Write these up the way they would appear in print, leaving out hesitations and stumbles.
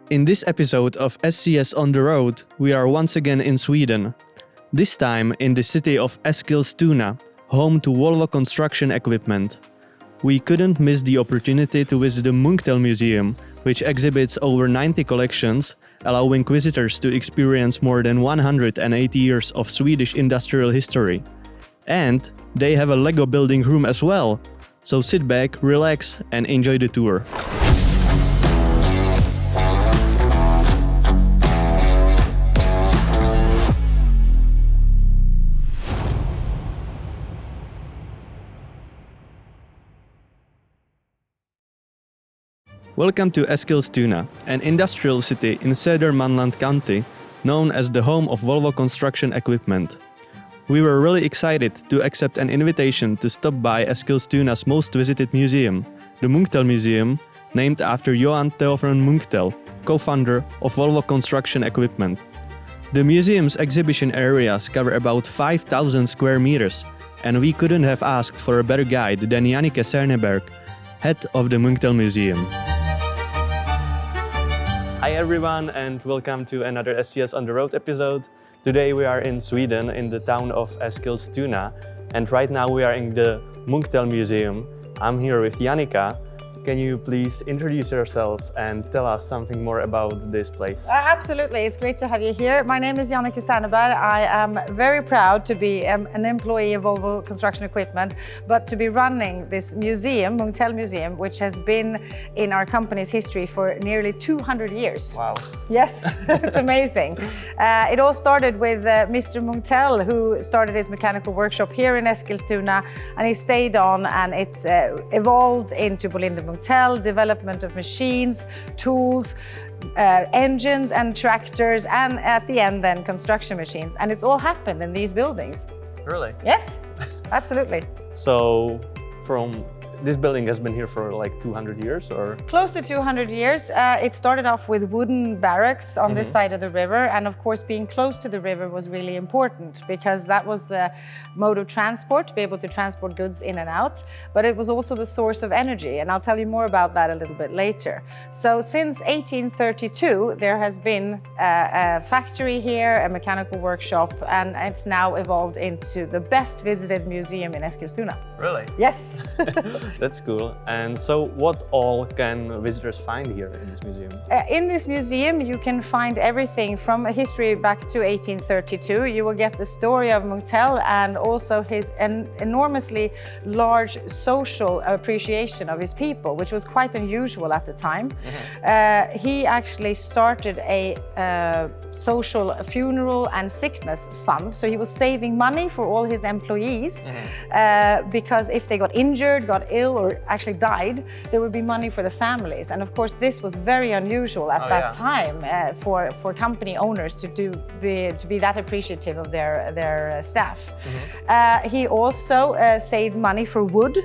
In this episode of SCS On The Road, we are once again in Sweden. This time in the city of Eskilstuna, home to Volvo construction equipment. We couldn't miss the opportunity to visit the Munktel Museum, which exhibits over 90 collections, allowing visitors to experience more than 180 years of Swedish industrial history. And they have a Lego building room as well. So sit back, relax, and enjoy the tour. Welcome to Eskilstuna, an industrial city in Södermanland County, known as the home of Volvo construction equipment. We were really excited to accept an invitation to stop by Eskilstuna's most visited museum, the Munktel Museum, named after Johan Theophron Munktel, co-founder of Volvo construction equipment. The museum's exhibition areas cover about 5,000 square meters, and we couldn't have asked for a better guide than Jannicke Serneberg, head of the Munktel Museum. Hi everyone, and welcome to another SCS On The Road episode. Today we are in Sweden, in the town of Eskilstuna, and right now we are in the Munktel Museum. I'm here with Jannicke. Can you please introduce yourself and tell us something more about this place? Absolutely, it's great to have you here. My name is Jannicke Serneberg. I am very proud to be an employee of Volvo Construction Equipment, but to be running this museum, Munktel Museum, which has been in our company's history for nearly 200 years. Wow. Yes, it's amazing. It all started with Mr. Munktel, who started his mechanical workshop here in Eskilstuna, and he stayed on, and it evolved into Bolinde Munktel, development of machines, tools, engines and tractors, and at the end then construction machines. And it's all happened in these buildings. Really? Yes, absolutely. So this building has been here for like 200 years or? Close to 200 years. It started off with wooden barracks on this side of the river, and of course being close to the river was really important because that was the mode of transport, to be able to transport goods in and out, but it was also the source of energy, and I'll tell you more about that a little bit later. So since 1832 there has been a factory here, a mechanical workshop, and it's now evolved into the best visited museum in Eskilstuna. Really? Yes. That's cool. And so what all can visitors find here in this museum? In this museum you can find everything from a history back to 1832. You will get the story of Munktel and also his enormously large social appreciation of his people, which was quite unusual at the time. He actually started a social funeral and sickness fund, so he was saving money for all his employees because if they got injured, got ill, or actually died, there would be money for the families. And of course this was very unusual at that time for company owners to be that appreciative of their staff. He also saved money for wood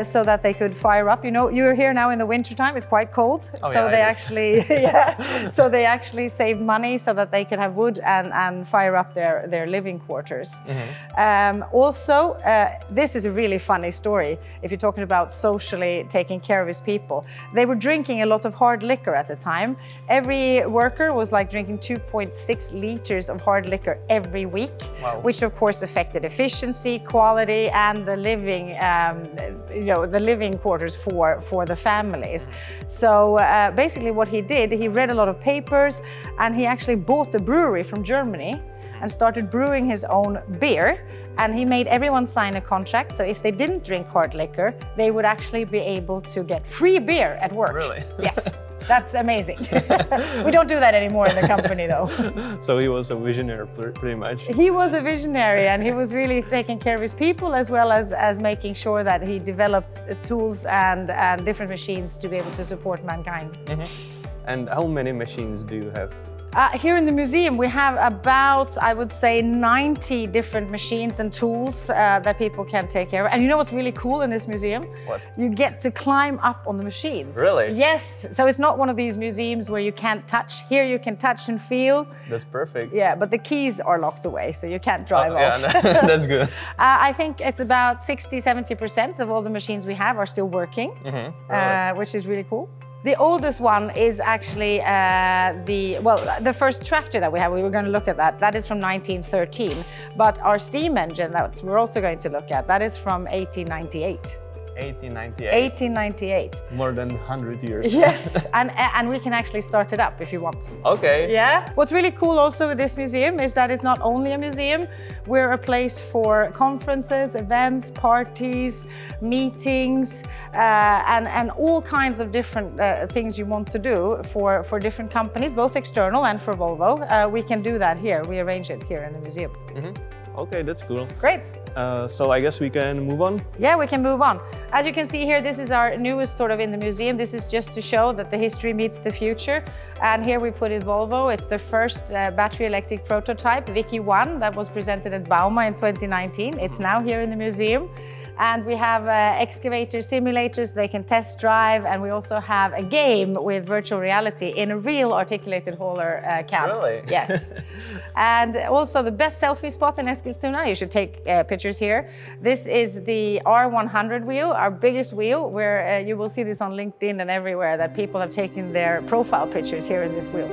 so that they could fire up. You know, you're here now in the winter time, it's quite cold, so they actually so they actually saved money so that they could have wood and fire up their living quarters. Also, this is a really funny story if you're talking about socially taking care of his people. They were drinking a lot of hard liquor at the time. Every worker was like drinking 2.6 liters of hard liquor every week, which of course affected efficiency, quality, and the living, the living quarters for the families. So basically what he did, he read a lot of papers, and he actually bought a brewery from Germany and started brewing his own beer. And he made everyone sign a contract, so if they didn't drink hard liquor, they would actually be able to get free beer at work. Really? Yes, that's amazing. We don't do that anymore in the company though. So he was a visionary pretty much. He was a visionary, and he was really taking care of his people as well as making sure that he developed tools and different machines to be able to support mankind. And how many machines do you have? Here in the museum we have about, I would say, 90 different machines and tools that people can take care of. And you know what's really cool in this museum? What? You get to climb up on the machines. Really? Yes. So it's not one of these museums where you can't touch. Here you can touch and feel. That's perfect. Yeah, but the keys are locked away, so you can't drive off. Yeah, that's good. I think it's about 60-70% of all the machines we have are still working, Really? which is really cool. The oldest one is actually the first tractor that we have. We were going to look at that. That is from 1913. But our steam engine that we're also going to look at, that is from 1898. 1898. More than 100 years. Yes, and we can actually start it up if you want. Okay. Yeah. What's really cool also with this museum is that it's not only a museum. We're a place for conferences, events, parties, meetings, and all kinds of different things you want to do for different companies, both external and for Volvo. We can do that here. We arrange it here in the museum. Okay, that's cool. Great. So I guess we can move on? Yeah, we can move on. As you can see here, this is our newest sort of in the museum. This is just to show that the history meets the future. And here we put in Volvo. It's the first battery electric prototype, Vicky 1, that was presented at Bauma in 2019. It's now here in the museum. And we have excavator simulators they can test drive, and we also have a game with virtual reality in a real articulated hauler cab. Really? Yes. And also the best selfie spot in Eskilstuna, you should take pictures here. This is the R100 wheel, our biggest wheel, where you will see this on LinkedIn and everywhere that people have taken their profile pictures here in this wheel.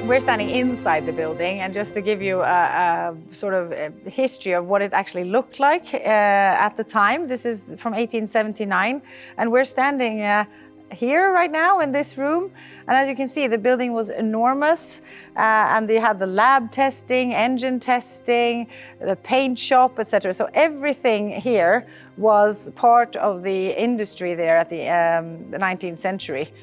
We're standing inside the building, and just to give you a sort of a history of what it actually looked like at the time, this is from 1879, and we're standing here right now in this room. And as you can see, the building was enormous, and they had the lab testing, engine testing, the paint shop, etc. So everything here was part of the industry there at the 19th century.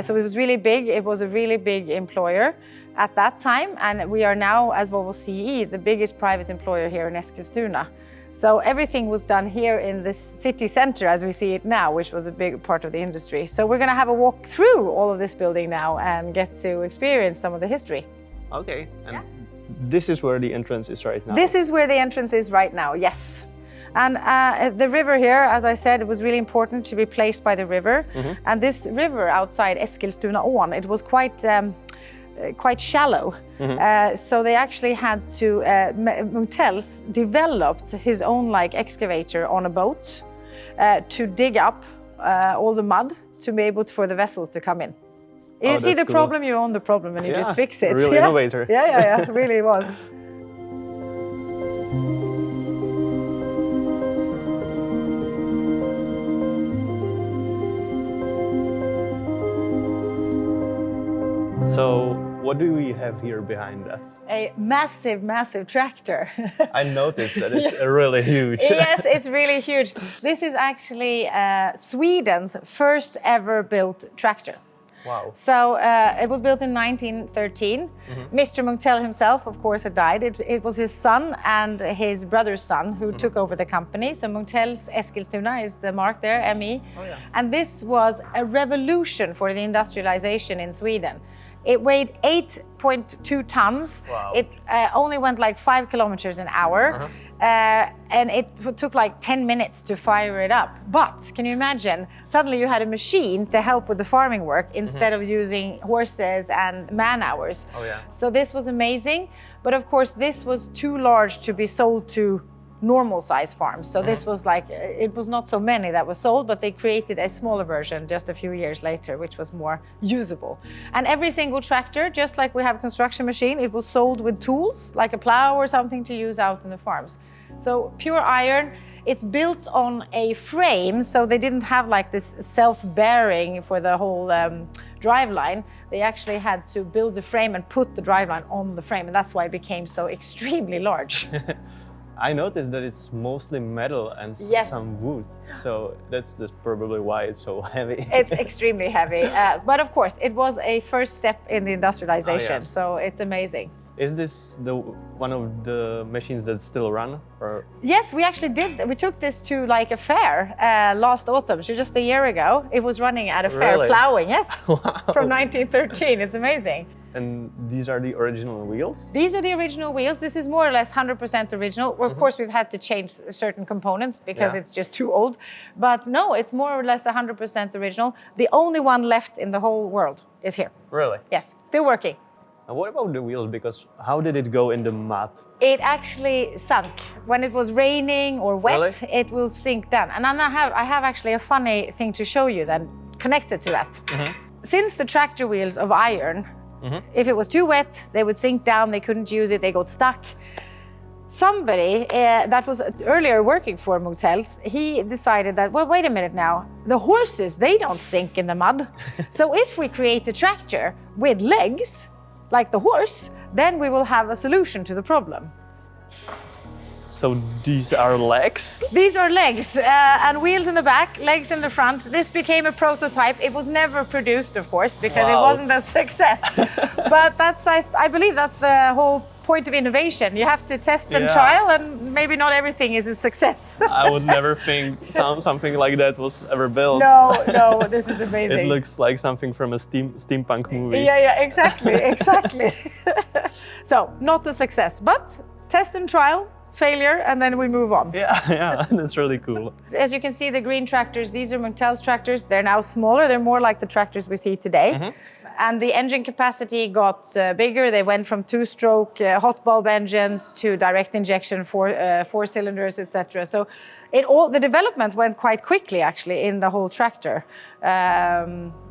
So it was really big. It was a really big employer at that time, and we are now, as Volvo CE, the biggest private employer here in Eskilstuna. So everything was done here in this city center as we see it now, which was a big part of the industry. So we're going to have a walk through all of this building now and get to experience some of the history. Okay, and this is where the entrance is right now? This is where the entrance is right now, yes. And the river here, as I said, it was really important to be placed by the river. And this river outside Eskilstunaån, it was quite shallow. So they actually had to, Munktels developed his own like excavator on a boat to dig up all the mud to be able for the vessels to come in. You see the problem, you own the problem, and you just fix it. Real innovator. Yeah, really was. So, what do we have here behind us? A massive, massive tractor. I noticed that it's really huge. Yes, it's really huge. This is actually Sweden's first ever built tractor. Wow. So it was built in 1913. Mr. Munktel himself, of course, had died. It was his son and his brother's son who took over the company. So Munktel's Eskilstuna is the mark there, ME. Oh, yeah. And this was a revolution for the industrialization in Sweden. It weighed 8.2 tons. Wow. It only went like 5 kilometers an hour. And it took like 10 minutes to fire it up. But can you imagine, suddenly you had a machine to help with the farming work instead of using horses and man hours. Oh, yeah. So this was amazing. But of course, this was too large to be sold to normal size farms. So this was like, it was not so many that was sold, but they created a smaller version just a few years later, which was more usable. And every single tractor, just like we have a construction machine, it was sold with tools, like a plow or something to use out in the farms. So pure iron, it's built on a frame, so they didn't have like this self-bearing for the whole driveline. They actually had to build the frame and put the driveline on the frame, and that's why it became so extremely large. I noticed that it's mostly metal and some wood, so that's probably why it's so heavy. It's extremely heavy, but of course it was a first step in the industrialization, so it's amazing. Is this one of the machines that still run? Or? Yes, we actually did. We took this to like a fair last autumn, so just a year ago. It was running at a fair plowing, yes, from 1913. It's amazing. And these are the original wheels? These are the original wheels. This is more or less 100% original. Of course, we've had to change certain components because it's just too old. But no, it's more or less 100% original. The only one left in the whole world is here. Really? Yes, still working. And what about the wheels? Because how did it go in the mud? It actually sunk. When it was raining or wet, Really? it will sink down. And then I have actually a funny thing to show you then, connected to that. Since the tractor wheels of iron, if it was too wet, they would sink down, they couldn't use it, they got stuck. Somebody that was earlier working for Motels, he decided that, well, wait a minute now, the horses, they don't sink in the mud. So if we create a tractor with legs, like the horse, then we will have a solution to the problem. So these are legs? These are legs and wheels in the back, legs in the front. This became a prototype. It was never produced, of course, because it wasn't a success. But I believe that's the whole point of innovation. You have to test and trial, and maybe not everything is a success. I would never think something like that was ever built. No, this is amazing. It looks like something from a steampunk movie. Yeah, exactly. So, not a success, but test and trial, failure, and then we move on. Yeah, that's really cool. As you can see, the green tractors, these are Motels tractors. They're now smaller. They're more like the tractors we see today. And the engine capacity got bigger. They went from two-stroke hot bulb engines to direct injection four cylinders, etc. So the development went quite quickly, actually, in the whole tractor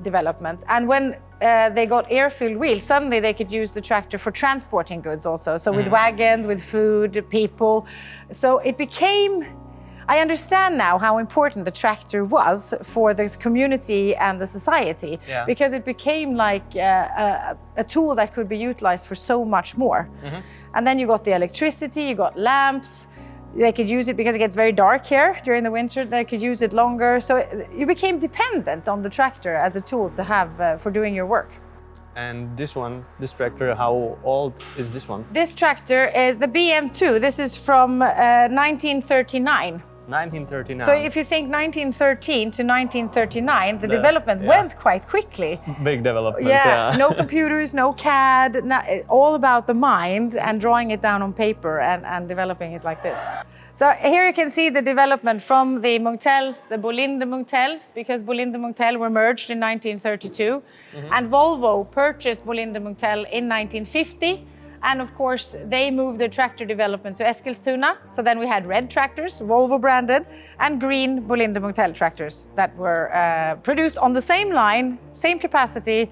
development. And when they got air-filled wheels, suddenly they could use the tractor for transporting goods also. So with wagons, with food, people. So it became... I understand now how important the tractor was for the community and the society, because it became like a tool that could be utilized for so much more. And then you got the electricity, you got lamps. They could use it because it gets very dark here during the winter. They could use it longer. So you became dependent on the tractor as a tool to have for doing your work. And this tractor, how old is this one? This tractor is the BM2. This is from 1939. 1939. So if you think 1913 to 1939, the development went quite quickly. Big development. No computers, no CAD, all about the mind and drawing it down on paper and developing it like this. So here you can see the development from the Motels, the Bolinde Motels, because Bolinde Motel were merged in 1932. And Volvo purchased Bolinde Motel in 1950. And of course, they moved the tractor development to Eskilstuna. So then we had red tractors, Volvo branded, and green Bolinde Motel tractors that were produced on the same line, same capacity,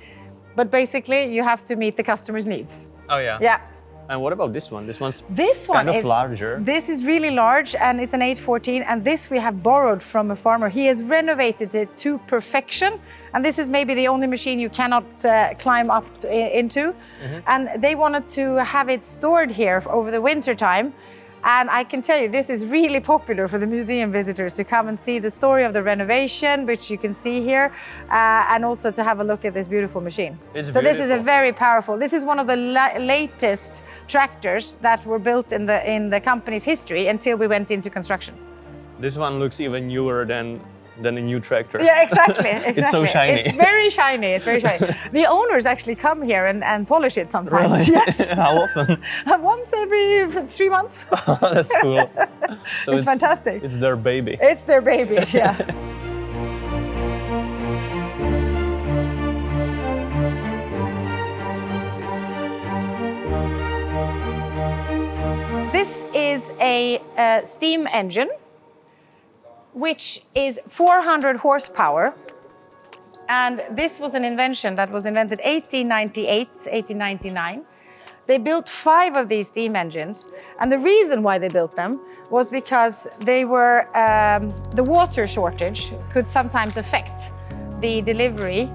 but basically you have to meet the customer's needs. Oh yeah. Yeah. And what about this one? This one's kind of larger. This is really large, and it's an 814, and this we have borrowed from a farmer. He has renovated it to perfection, and this is maybe the only machine you cannot climb up into. And they wanted to have it stored here over the winter time. And I can tell you, this is really popular for the museum visitors to come and see the story of the renovation, which you can see here, and also to have a look at this beautiful machine. So this is a very powerful, this is one of the latest tractors that were built in the company's history until we went into construction. This one looks even newer than a new tractor. Yeah, exactly. It's so shiny. It's very shiny, The owners actually come here and polish it sometimes. Really? Yes. How often? Once every 3 months. Oh, that's cool. So it's fantastic. It's their baby. It's their baby, yeah. This is a steam engine, which is 400 horsepower. And this was an invention that was invented 1898, 1899. They built 5 of these steam engines. And the reason why they built them was because they were, the water shortage could sometimes affect the delivery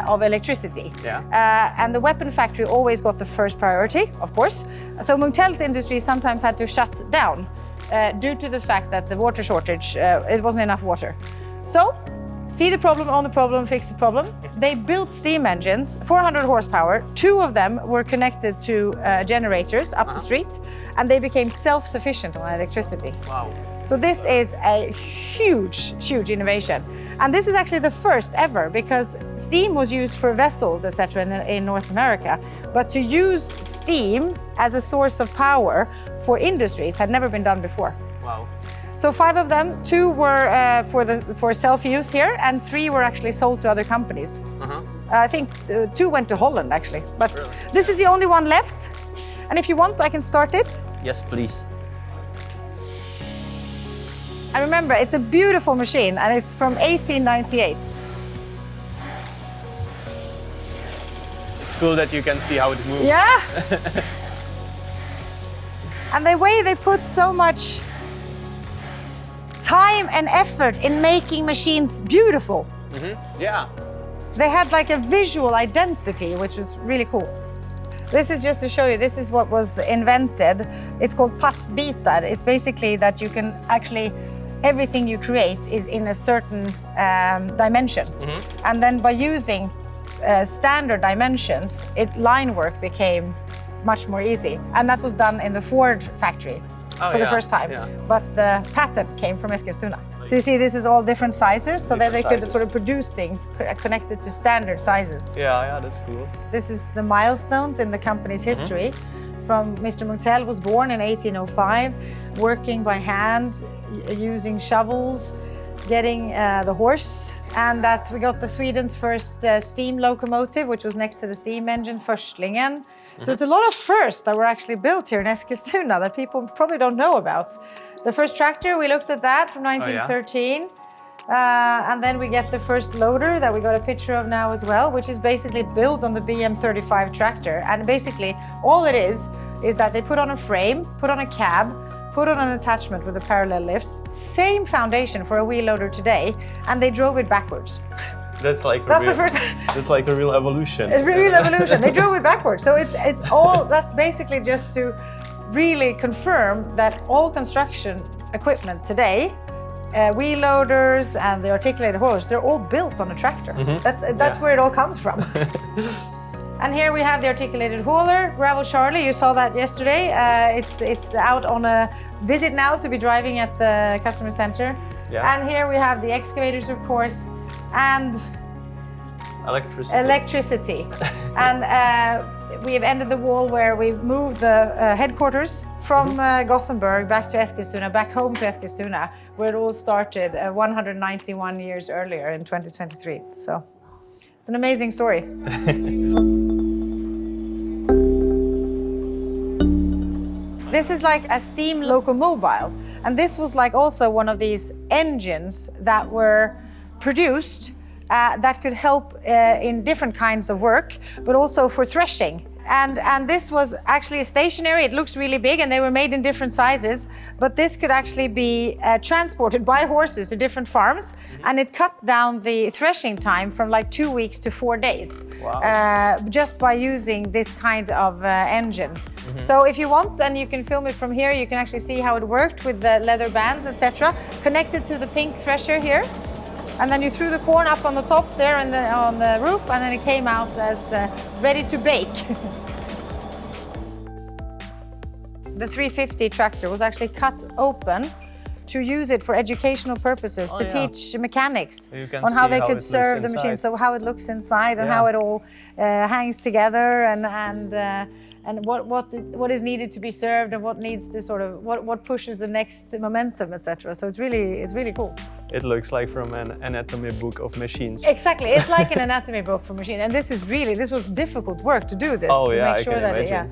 of electricity. And the weapon factory always got the first priority, of course. So Motels industry sometimes had to shut down due to the fact that the water shortage, it wasn't enough water. So, see the problem, own the problem, fix the problem. They built steam engines, 400 horsepower. 2 of them were connected to generators up the street, and they became self-sufficient on electricity. Wow. So this is a huge, huge innovation. And this is actually the first ever, because steam was used for vessels, etc. in North America. But to use steam as a source of power for industries had never been done before. Wow. So 5 of them, 2 were for self-use here, and 3 were actually sold to other companies. I think 2 went to Holland actually, but really? This is the only one left. And if you want, I can start it. Yes, please. And remember, it's a beautiful machine, and it's from 1898. It's cool that you can see how it moves. Yeah. And the way they put so much time and effort in making machines beautiful. Yeah. They had like a visual identity, which was really cool. This is just to show you, this is what was invented. It's called passbitar. It's basically that you can actually, everything you create is in a certain dimension. And then by using standard dimensions, line work became much more easy. And that was done in the Ford factory for the first time. Yeah. But the patent came from Eskilstuna. So you see, this is all different sizes, so that they could sort of produce things connected to standard sizes. Yeah, that's cool. This is the milestones in the company's history. From Mr. Munktell was born in 1805, working by hand, using shovels, getting the horse, and that we got the Sweden's first steam locomotive, which was next to the steam engine, Förstlingen. So it's a lot of firsts that were actually built here in Eskilstuna that people probably don't know about. The first tractor, we looked at that from 1913. And then we get the first loader that we got a picture of now as well, which is basically built on the BM35 tractor. And basically all it is that they put on a frame, put on a cab, put on an attachment with a parallel lift, same foundation for a wheel loader today, and they drove it backwards. That's like that's like a real evolution. A real evolution. They drove it backwards. So it's all, that's basically just to really confirm that all construction equipment today, wheel loaders and the articulated haulers, they're all built on a tractor. That's where it all comes from. And here we have the articulated hauler, Gravel Charlie. You saw that yesterday. It's out on a visit now to be driving at the customer center. Yeah. And here we have the excavators, of course, and electricity. And we have ended the wall where we've moved the headquarters from Gothenburg back to Eskilstuna, back home to Eskilstuna, where it all started 191 years earlier in 2023. So it's an amazing story. This is like a steam locomobile, and this was like also one of these engines that were produced that could help in different kinds of work, but also for threshing. And this was actually stationary. It looks really big, and they were made in different sizes, but this could actually be transported by horses to different farms, and it cut down the threshing time from like 2 weeks to 4 days. Wow. Just by using this kind of engine. So if you want, and you can film it from here, you can actually see how it worked with the leather bands, etc. Connected to the pink thresher here. And then you threw the corn up on the top there and on the roof, and then it came out as ready to bake. The 350 tractor was actually cut open to use it for educational purposes, to teach mechanics on how they could serve the machine. So how it looks inside and how it all hangs together, and what is needed to be served, and what needs to sort of what pushes the next momentum, etc. So it's really cool. It looks like from an anatomy book of machines. Exactly, it's like an anatomy book for machines, and this was difficult work to do this. Oh yeah, to make sure I can imagine.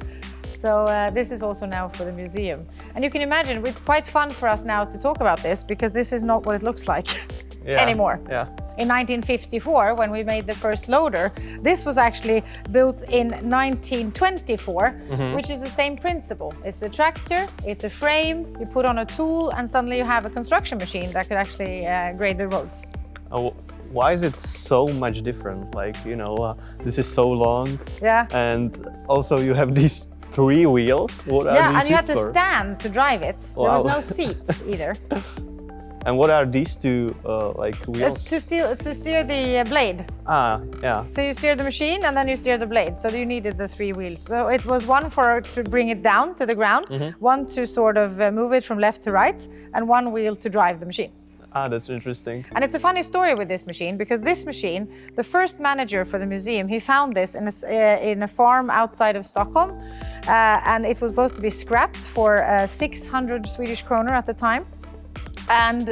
So this is also now for the museum, and you can imagine it's quite fun for us now to talk about this, because this is not what it looks like anymore. Yeah. In 1954, when we made the first loader, this was actually built in 1924, which is the same principle. It's the tractor, it's a frame, you put on a tool, and suddenly you have a construction machine that could actually grade the roads. Oh, why is it so much different? Like, this is so long. Yeah. And also you have these 3 wheels. What are these? Yeah, and you have to stand to drive it. There was no seats either. And what are these 2 wheels? To steer the blade. Ah, yeah. So you steer the machine and then you steer the blade. So you needed the 3 wheels. So it was one to bring it down to the ground, one to sort of move it from left to right, and 1 wheel to drive the machine. Ah, that's interesting. And it's a funny story with this machine, because this machine, the first manager for the museum, he found this in a farm outside of Stockholm, and it was supposed to be scrapped for 600 Swedish kroner at the time. And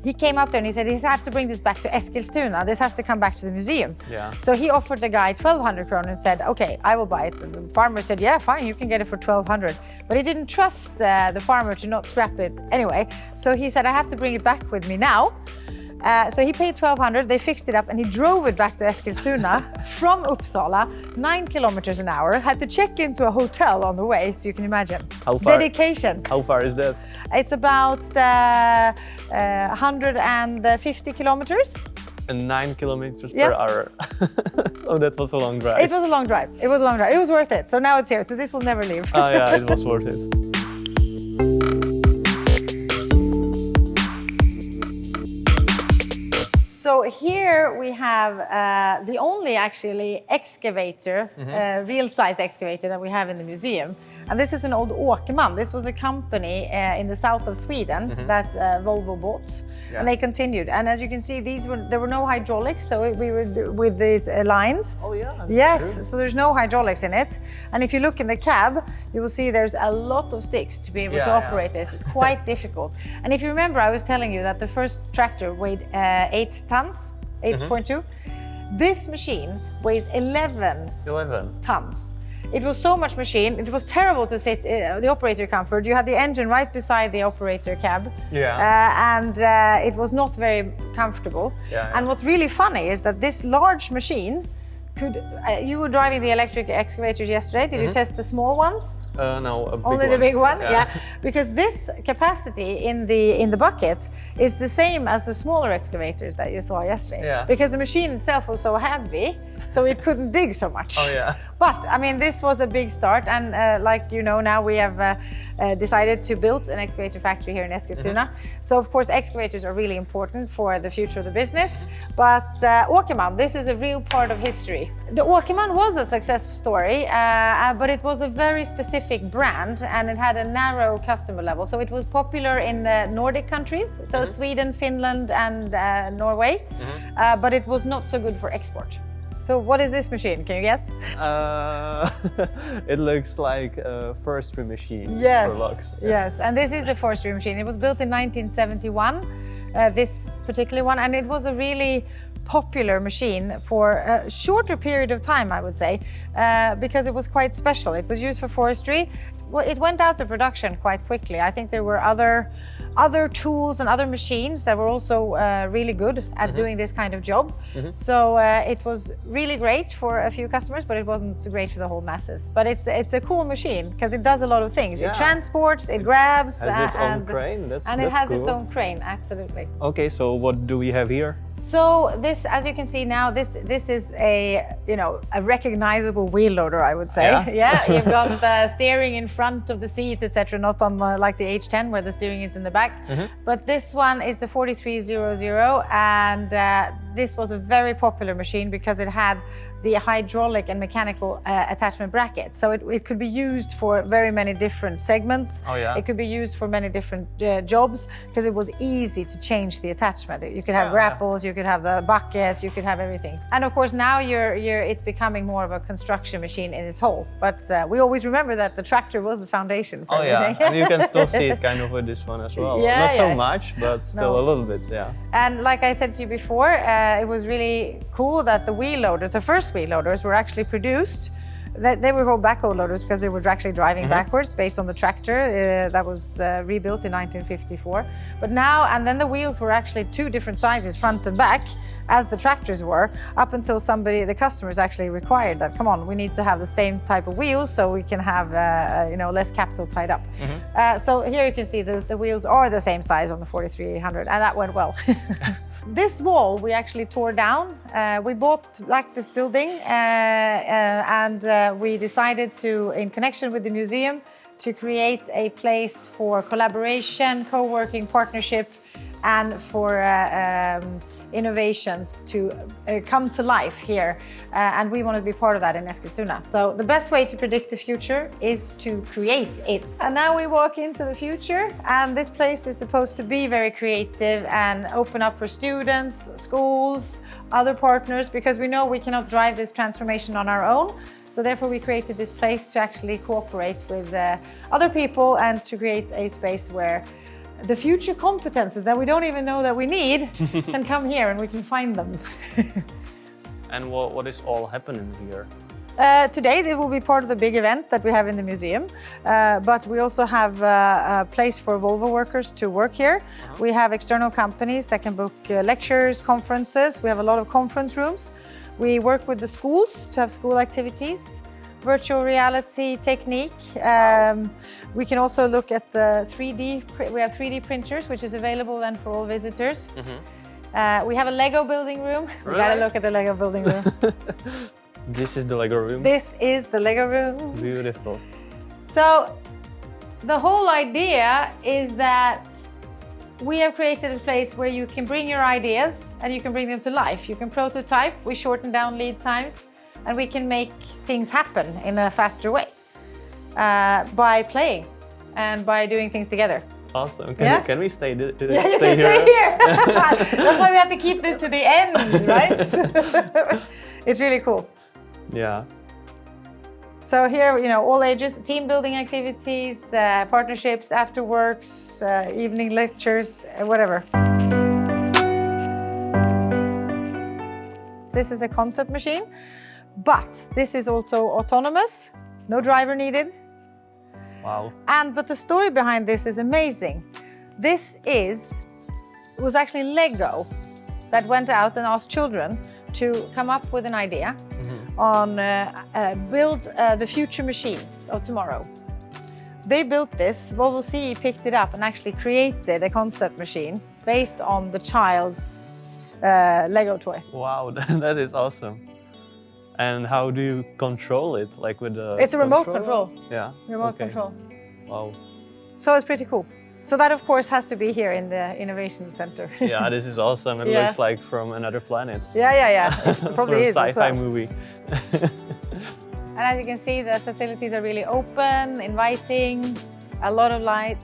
he came up there and he said, he have to bring this back to Eskilstuna. This has to come back to the museum. Yeah. So he offered the guy 1,200 kronor and said, okay, I will buy it. And the farmer said, yeah, fine, you can get it for 1,200. But he didn't trust the farmer to not scrap it anyway. So he said, I have to bring it back with me now. So he paid 1,200, they fixed it up and he drove it back to Eskilstuna from Uppsala, 9 kilometers an hour, had to check into a hotel on the way, so you can imagine. How far? Dedication. How far is that? It's about 150 kilometers. And 9 kilometers per hour. So that was a long drive. It was a long drive. It was a long drive. It was worth it. So now it's here. So this will never leave. Oh yeah, it was worth it. So here we have the only actually excavator, real-size excavator that we have in the museum. And this is an old Åkerman. This was a company in the south of Sweden that Volvo bought. Yeah. And they continued. And as you can see, there were no hydraulics, so we were with these lines. Oh yeah. Yes, true. so there's no hydraulics in it. And if you look in the cab, you will see there's a lot of sticks to be able to operate this. Quite difficult. And if you remember, I was telling you that the first tractor weighed 8 tons, 8.2. This machine weighs 11 tons. It was so much machine, it was terrible to sit, the operator comfort. You had the engine right beside the operator cab. Yeah. And it was not very comfortable. Yeah, and what's really funny is that this large machine you were driving the electric excavators yesterday. Did you test the small ones? No, a big Only one. The big one? Yeah. Because this capacity in the bucket is the same as the smaller excavators that you saw yesterday. Yeah. Because the machine itself was so heavy, so it couldn't dig so much. Oh yeah. But I mean, this was a big start, and like you know, now we have decided to build an excavator factory here in Eskilstuna. So of course, excavators are really important for the future of the business. But Åkerman, this is a real part of history. The Åkerman was a success story, but it was a very specific brand, and it had a narrow customer level. So it was popular in the Nordic countries, so Sweden, Finland, and Norway. But it was not so good for export. So what is this machine? Can you guess? It looks like a forestry machine. Yes, for logs. Yes, and this is a forestry machine. It was built in 1971, this particular one, and it was a really popular machine for a shorter period of time, I would say, because it was quite special. It was used for forestry. Well, it went out of production quite quickly. I think there were other tools and other machines that were also really good at doing this kind of job. So it was really great for a few customers, but it wasn't so great for the whole masses. But it's a cool machine because it does a lot of things. Yeah. It transports, it grabs, has its own crane. That's it has cool. its own crane. Absolutely. Okay, so what do we have here? So this, as you can see now, this is a recognizable wheel loader, I would say. Yeah, you've got the steering in front of the seat, etc. Not on like the H10 where the steering is in the back. But this one is the 4300, and this was a very popular machine because it had the hydraulic and mechanical attachment brackets. So it could be used for very many different segments. Oh, yeah. It could be used for many different jobs because it was easy to change the attachment. You could have grapples, you could have the bucket, you could have everything. And of course now it's becoming more of a construction machine in its whole. But we always remember that the tractor was the foundation for everything. Yeah, and you can still see it kind of with this one as well. Yeah, not so much, but still a little bit, yeah. And like I said to you before, it was really cool that the wheel loaders, the first wheel loaders, were actually produced. They were called backhoe loaders because they were actually driving backwards based on the tractor that was rebuilt in 1954. But now, and then the wheels were actually two different sizes, front and back, as the tractors were, up until the customers actually required that, come on, we need to have the same type of wheels so we can have less capital tied up. So here you can see the wheels are the same size on the 4300, and that went well. This wall we actually tore down. We bought this building and we decided to, in connection with the museum, to create a place for collaboration, co-working, partnership, and for innovations to come to life here, and we want to be part of that in Eskilstuna. So the best way to predict the future is to create it. And now we walk into the future, and this place is supposed to be very creative and open up for students, schools, other partners, because we know we cannot drive this transformation on our own. So therefore we created this place to actually cooperate with other people and to create a space where the future competences that we don't even know that we need can come here and we can find them. And what is all happening here? Today it will be part of the big event that we have in the museum, but we also have a place for Volvo workers to work here. We have external companies that can book lectures, conferences. We have a lot of conference rooms. We work with the schools to have school activities, virtual reality technique. We can also look at the 3D. We have 3D printers, which is available then for all visitors. We have a Lego building room. We gotta look at the Lego building room. This is the Lego room? This is the Lego room. Beautiful. So the whole idea is that we have created a place where you can bring your ideas and you can bring them to life. You can prototype, we shorten down lead times, and we can make things happen in a faster way by playing and by doing things together. Awesome. Can we stay here? Yeah, you can stay here. That's why we have to keep this to the end, right? It's really cool. Yeah. So here, all ages, team building activities, partnerships, after works, evening lectures, whatever. This is a concept machine, but this is also autonomous, no driver needed. Wow. But the story behind this is amazing. This was actually Lego that went out and asked children to come up with an idea on build the future machines of tomorrow. They built this, Volvo CE picked it up and actually created a concept machine based on the child's Lego toy. Wow, that is awesome. And how do you control it? Like with the It's a remote control. Yeah. Remote control. Wow. So it's pretty cool. So that, of course, has to be here in the Innovation Center. Yeah, this is awesome. It looks like from another planet. Yeah. It probably is as well. Sci-fi movie. And as you can see, the facilities are really open, inviting, a lot of light.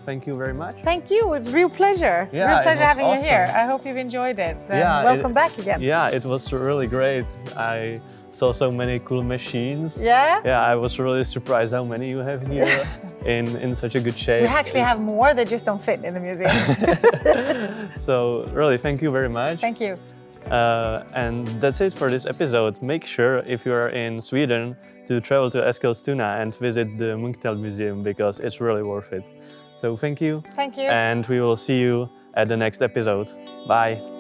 Thank you very much. Thank you. It's a real pleasure. Yeah, real pleasure having awesome. you here. I hope you've enjoyed it. Yeah, welcome back again. Yeah, it was really great. I saw so many cool machines. Yeah? Yeah, I was really surprised how many you have here in such a good shape. We actually have more that just don't fit in the museum. So really, thank you very much. Thank you. And that's it for this episode. Make sure, if you are in Sweden, to travel to Eskilstuna and visit the Munktel Museum, because it's really worth it. So thank you. Thank you. And we will see you at the next episode. Bye.